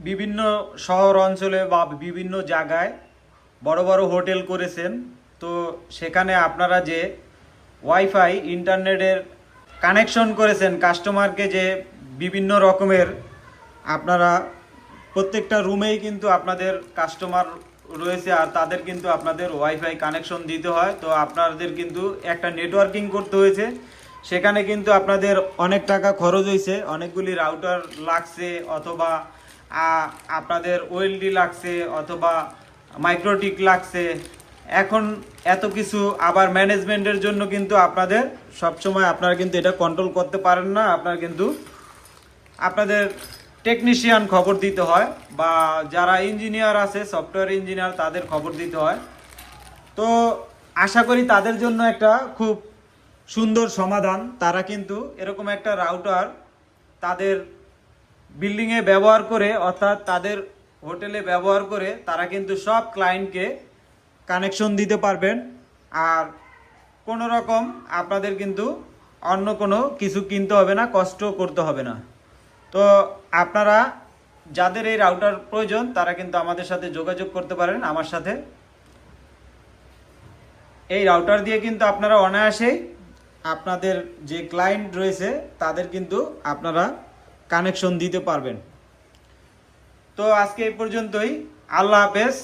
বিভিন্ন শহর অঞ্চলে বা বিভিন্ন জায়গায় বড় বড় হোটেল করেছেন, তো সেখানে আপনারা যে ওয়াইফাই ইন্টারনেটের কানেকশন করেছেন কাস্টমারকে, যে বিভিন্ন রকমের আপনারা প্রত্যেকটা রুমেই কিন্তু আপনাদের কাস্টমার রয়েছে, আর তাদের কিন্তু আপনাদের ওয়াইফাই কানেকশন দিতে হয়। তো আপনাদের কিন্তু একটা নেটওয়ার্কিং করতে হয়েছে, সেখানে কিন্তু আপনাদের অনেক টাকা খরচ হয়েছে, অনেকগুলি রাউটার লাগছে, অথবা আপনাদের ওএলডি লাগছে, অথবা মাইক্রোটিক লাগছে। এখন এত কিছু আবার ম্যানেজমেন্টের জন্য কিন্তু আপনাদের সবসময় আপনারা কিন্তু এটা কন্ট্রোল করতে পারেন না, আপনারা কিন্তু আপনাদের টেকনিশিয়ান খবর দিতে হয়, বা যারা ইঞ্জিনিয়ার আছে সফটওয়্যার ইঞ্জিনিয়ার তাদের খবর দিতে হয়। তো আশা করি তাদের জন্য একটা খুব সুন্দর সমাধান, তারা কিন্তু এরকম একটা রাউটার তাদের বিল্ডিংয়ে ব্যবহার করে, অর্থাৎ তাদের হোটেলে ব্যবহার করে তারা কিন্তু সব ক্লায়েন্টকে কানেকশন দিতে পারবেন। আর কোনো রকম আপনাদের কিন্তু অন্য কোনো কিছু কিনতে হবে না, কষ্ট করতে হবে না। তো আপনারা যাদের এই রাউটার প্রয়োজন তারা কিন্তু আমাদের সাথে যোগাযোগ করতে পারেন আমার সাথে। এই রাউটার দিয়ে কিন্তু আপনারা অনায়াসেই আপনাদের যে ক্লায়েন্ট রয়েছে তাদের কিন্তু আপনারা কানেকশন দিতে পারবেন। তো আজকে এই পর্যন্তই। আল্লাহ হাফেজ।